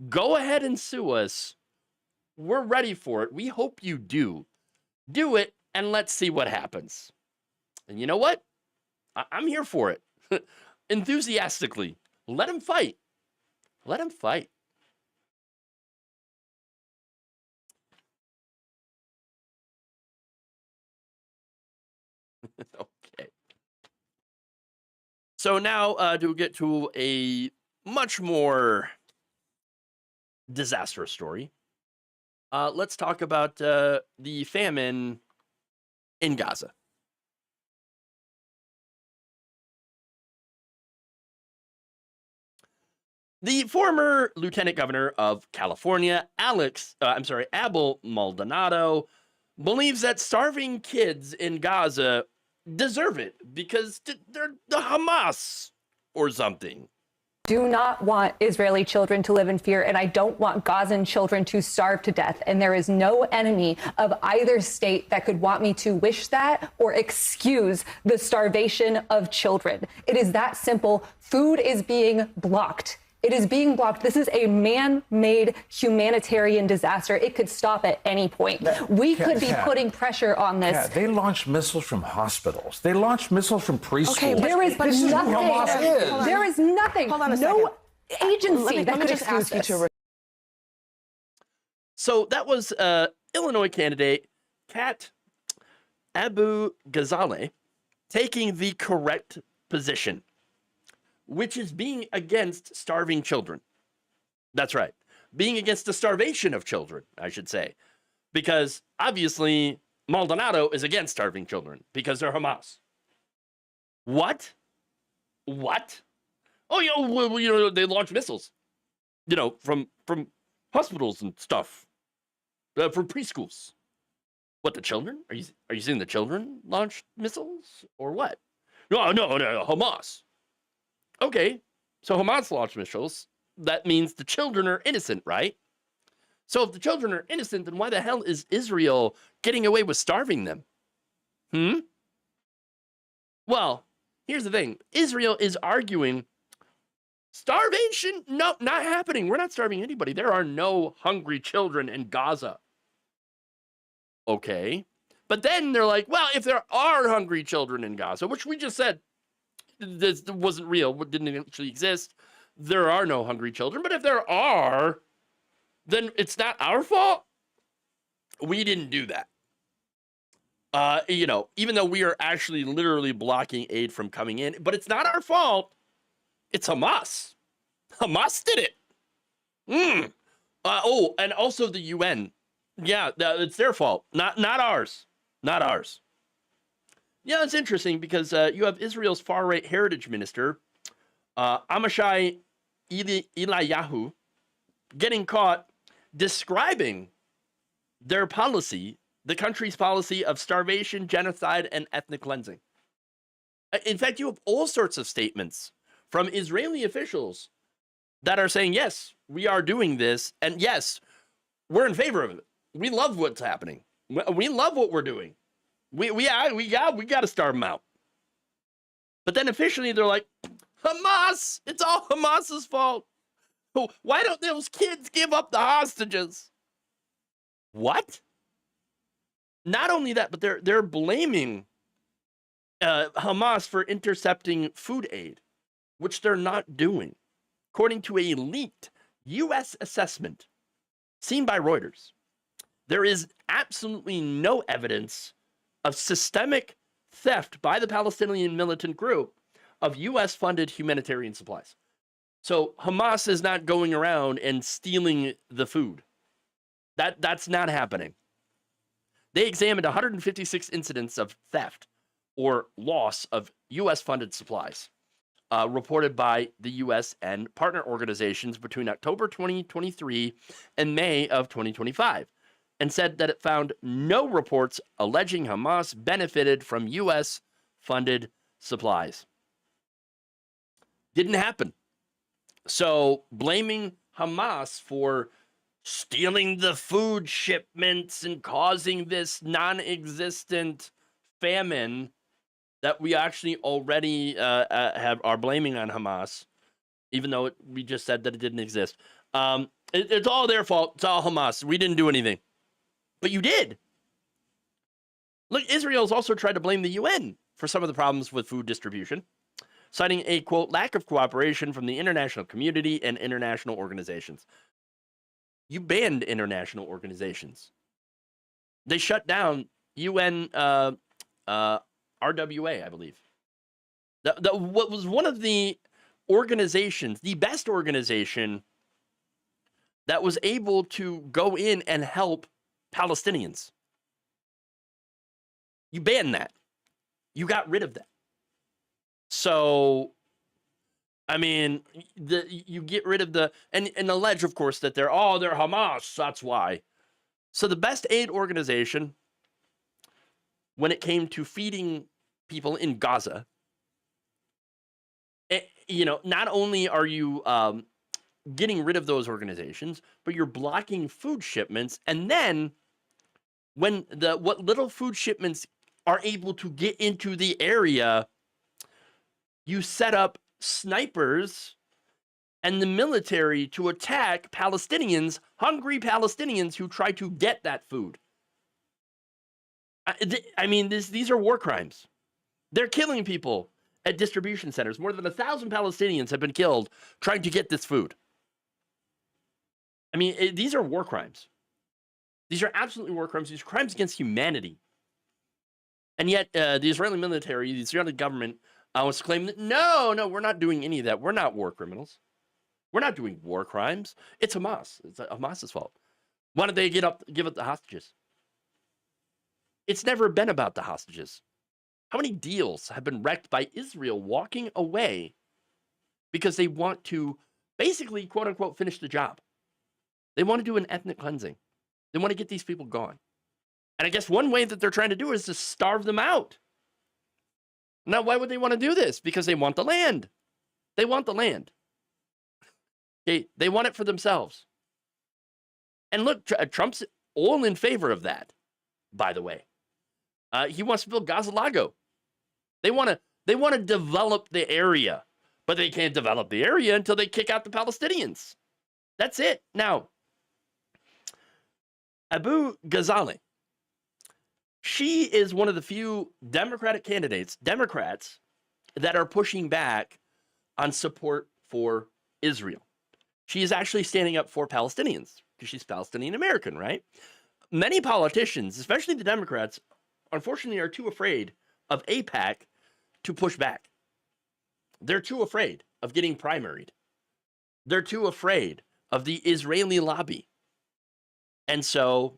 go ahead and sue us. We're ready for it. We hope you do. Do it, and let's see what happens. And you know what? I'm here for it. Enthusiastically. Let him fight. Let him fight. Okay. So now to get to a much more disastrous story, let's talk about the famine in Gaza. The former lieutenant governor of California, Abel Maldonado, believes that starving kids in Gaza deserve it because they're the Hamas or something. Do not want Israeli children to live in fear, and I don't want Gazan children to starve to death. And there is no enemy of either state that could want me to wish that or excuse the starvation of children. It is that simple. Food is being blocked. It is being blocked. This is a man-made humanitarian disaster. It could stop at any point. We could be putting pressure on this. They launched missiles from hospitals. They launched missiles from preschools. Okay, there is nothing. There is nothing. Hold on a no second. agency that could just ask you to. So that was Illinois candidate Kat Abu Ghazaleh taking the correct position, which is being against starving children. That's right. Being against the starvation of children, I should say. Because obviously Maldonado is against starving children because they're Hamas. What? What? Oh, they launch missiles, from hospitals and stuff, from preschools. What, the children? Are you saying the children launched missiles or what? No, Hamas. Okay, so Hamas launched missiles. That means the children are innocent, right? So if the children are innocent, then why the hell is Israel getting away with starving them? Well, here's the thing. Israel is arguing starvation? No, not happening. We're not starving anybody. There are no hungry children in Gaza. Okay. But then they're like, well, if there are hungry children in Gaza, which we just said this wasn't real, didn't actually exist, there are no hungry children. But if there are, then it's not our fault. We didn't do that. Even though we are actually literally blocking aid from coming in, but it's not our fault. It's Hamas. Hamas did it. And also the UN. Yeah, it's their fault. Not ours. Not ours. Yeah, it's interesting because you have Israel's far-right heritage minister, Amishai Eliyahu, getting caught describing their policy, the country's policy of starvation, genocide, and ethnic cleansing. In fact, you have all sorts of statements from Israeli officials that are saying, yes, we are doing this, and yes, we're in favor of it. We love what's happening. We love what we're doing. We got to starve them out. But then officially they're like, Hamas, it's all Hamas's fault. Why don't those kids give up the hostages? What? Not only that, but they're blaming Hamas for intercepting food aid, which they're not doing, according to a leaked U.S. assessment seen by Reuters. There is absolutely no evidence of systemic theft by the Palestinian militant group of U.S.-funded humanitarian supplies. So Hamas is not going around and stealing the food. That's not happening. They examined 156 incidents of theft or loss of U.S.-funded supplies, reported by the U.S. and partner organizations between October 2023 and May of 2025, and said that it found no reports alleging Hamas benefited from U.S.-funded supplies. Didn't happen. So blaming Hamas for stealing the food shipments and causing this non-existent famine that we actually already are blaming on Hamas, even though we just said that it didn't exist. It's all their fault. It's all Hamas. We didn't do anything. But you did. Look, Israel's also tried to blame the UN for some of the problems with food distribution, citing a, quote, lack of cooperation from the international community and international organizations. You banned international organizations. They shut down UN RWA, I believe. What was one of the organizations, the best organization that was able to go in and help Palestinians. You banned that. You got rid of that. So, I mean, you get rid of the, and allege, of course, that they're Hamas, that's why. So the best aid organization, when it came to feeding people in Gaza, not only are you getting rid of those organizations, but you're blocking food shipments, and then when what little food shipments are able to get into the area, you set up snipers and the military to attack Palestinians, hungry Palestinians who try to get that food. I mean, these are war crimes. They're killing people at distribution centers. More than 1,000 Palestinians have been killed trying to get this food. I mean, these are war crimes. These are absolutely war crimes. These are crimes against humanity. And yet the Israeli military, the Israeli government wants to claim that, no, we're not doing any of that. We're not war criminals. We're not doing war crimes. It's Hamas. It's Hamas's fault. Why don't they give up the hostages? It's never been about the hostages. How many deals have been wrecked by Israel walking away because they want to basically, quote unquote, finish the job? They want to do an ethnic cleansing. They want to get these people gone. And I guess one way that they're trying to do is to starve them out. Now, why would they want to do this? Because they want the land. They want the land. They want it for themselves. And look, Trump's all in favor of that, by the way. He wants to build Gaza Lago. They want to develop the area, but they can't develop the area until they kick out the Palestinians. That's it. Now, Abu Ghazali, she is one of the few Democrats that are pushing back on support for Israel. She is actually standing up for Palestinians because she's Palestinian American, right? Many politicians, especially the Democrats, unfortunately are too afraid of AIPAC to push back. They're too afraid of getting primaried. They're too afraid of the Israeli lobby. And so,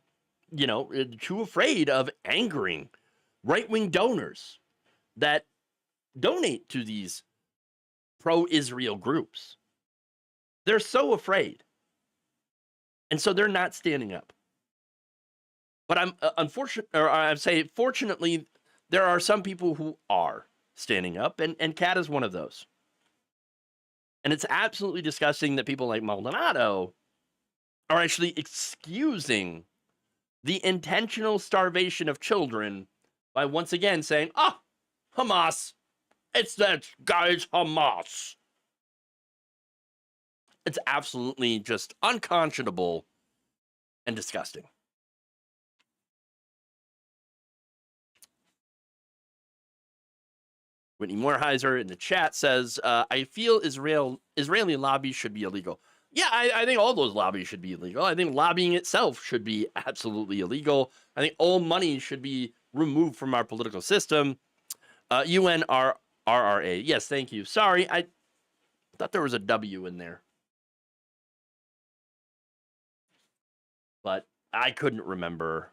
too afraid of angering right-wing donors that donate to these pro-Israel groups. They're so afraid. And so they're not standing up. But fortunately, there are some people who are standing up, and Kat is one of those. And it's absolutely disgusting that people like Maldonado are actually excusing the intentional starvation of children by once again saying, Hamas. It's that guy's Hamas. It's absolutely just unconscionable and disgusting. Whitney Moorheiser in the chat says, I feel Israeli lobbies should be illegal. Yeah, I think all those lobbies should be illegal. I think lobbying itself should be absolutely illegal. I think all money should be removed from our political system. UNRRA. Yes, thank you. Sorry, I thought there was a W in there. But I couldn't remember.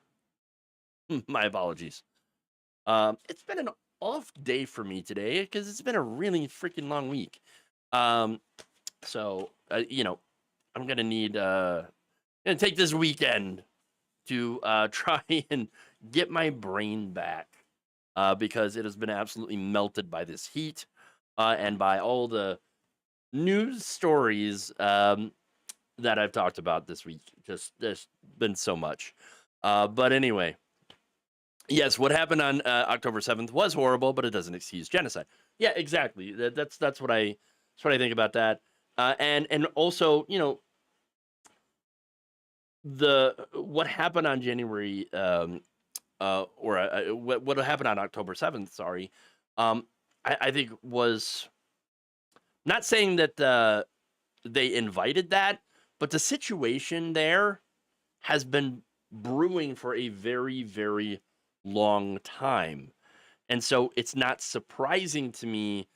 My apologies. It's been an off day for me today because it's been a really freaking long week. So I'm gonna need gonna take this weekend to try and get my brain back because it has been absolutely melted by this heat and by all the news stories that I've talked about this week. Just there's been so much. But anyway, yes, what happened on October 7th was horrible, but it doesn't excuse genocide. Yeah, exactly. That's what I think about that. And also, what happened on January what happened on October 7th, sorry. I think was not saying that they invited that, but the situation there has been brewing for a very, very long time. And so it's not surprising to me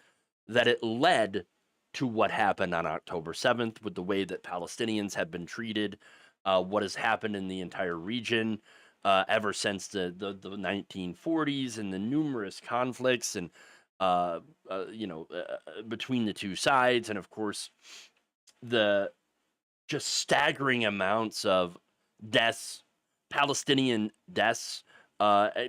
that it led to what happened on October 7th with the way that Palestinians have been treated, what has happened in the entire region ever since the 1940s and the numerous conflicts and between the two sides, and of course the just staggering amounts of deaths, Palestinian deaths,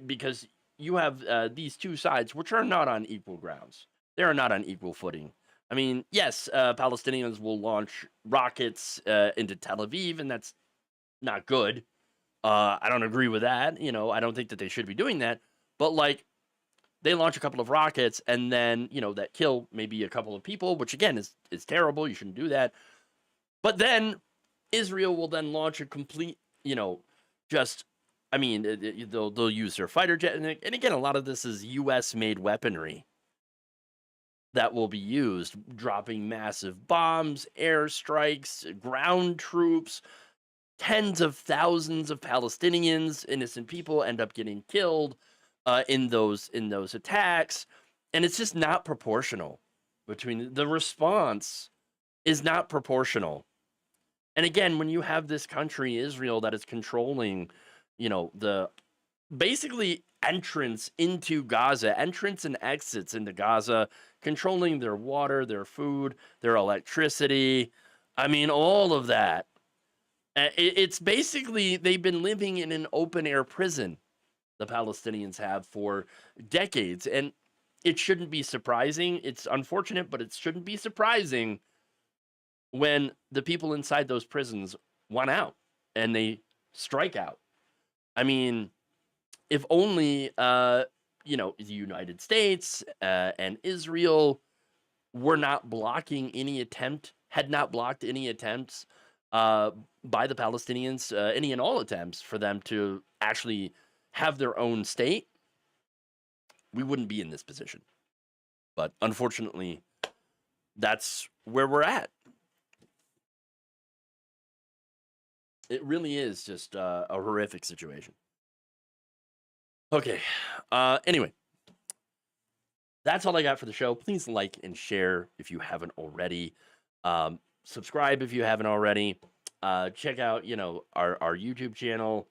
because you have these two sides which are not on equal grounds. They are not on equal footing. I mean, yes, Palestinians will launch rockets into Tel Aviv, and that's not good. I don't agree with that. I don't think that they should be doing that. But they launch a couple of rockets, and then that kill maybe a couple of people, which again is terrible. You shouldn't do that. But then Israel will then launch a complete, they'll use their fighter jet, and again, a lot of this is U.S. made weaponry that will be used, dropping massive bombs, airstrikes, ground troops. Tens of thousands of Palestinians, innocent people, end up getting killed. in those attacks, and it's just not proportional. Between the response is not proportional. And again, when you have this country, Israel, that is controlling, the basically entrance into Gaza, entrance and exits into Gaza, controlling their water, their food, their electricity. I mean, all of that. It's basically, they've been living in an open air prison, the Palestinians have, for decades. And it shouldn't be surprising. It's unfortunate, but it shouldn't be surprising when the people inside those prisons want out and they strike out. I mean, if only, the United States and Israel were not blocking any attempt, had not blocked any attempts by the Palestinians, any and all attempts for them to actually have their own state, we wouldn't be in this position. But unfortunately, that's where we're at. It really is just a horrific situation. Okay. Anyway, that's all I got for the show. Please like and share if you haven't already. Subscribe if you haven't already. Check out, our YouTube channel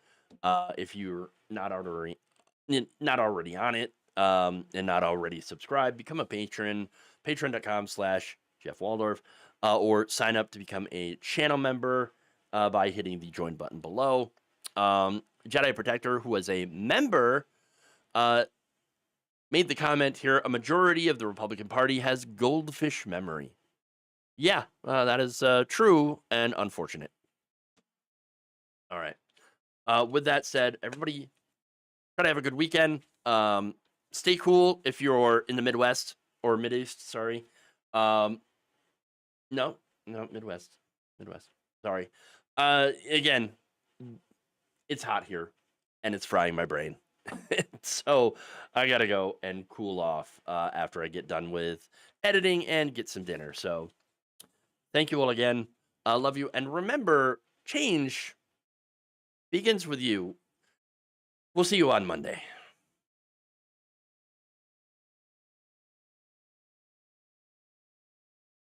if you're not already on it and not already subscribed. Become a patron. Patreon.com/JeffWaldorf, or sign up to become a channel member by hitting the join button below. Jedi Protector, who was a member, made the comment here: a majority of the Republican Party has goldfish memory. Yeah, that is true and unfortunate. All right. With that said, everybody try to have a good weekend. Stay cool if you're in the Midwest or Mideast, sorry. No, Midwest. Sorry. Again, it's hot here and it's frying my brain. So I gotta go and cool off after I get done with editing and get some dinner. So thank you all again. I love you. And remember, change begins with you. We'll see you on Monday.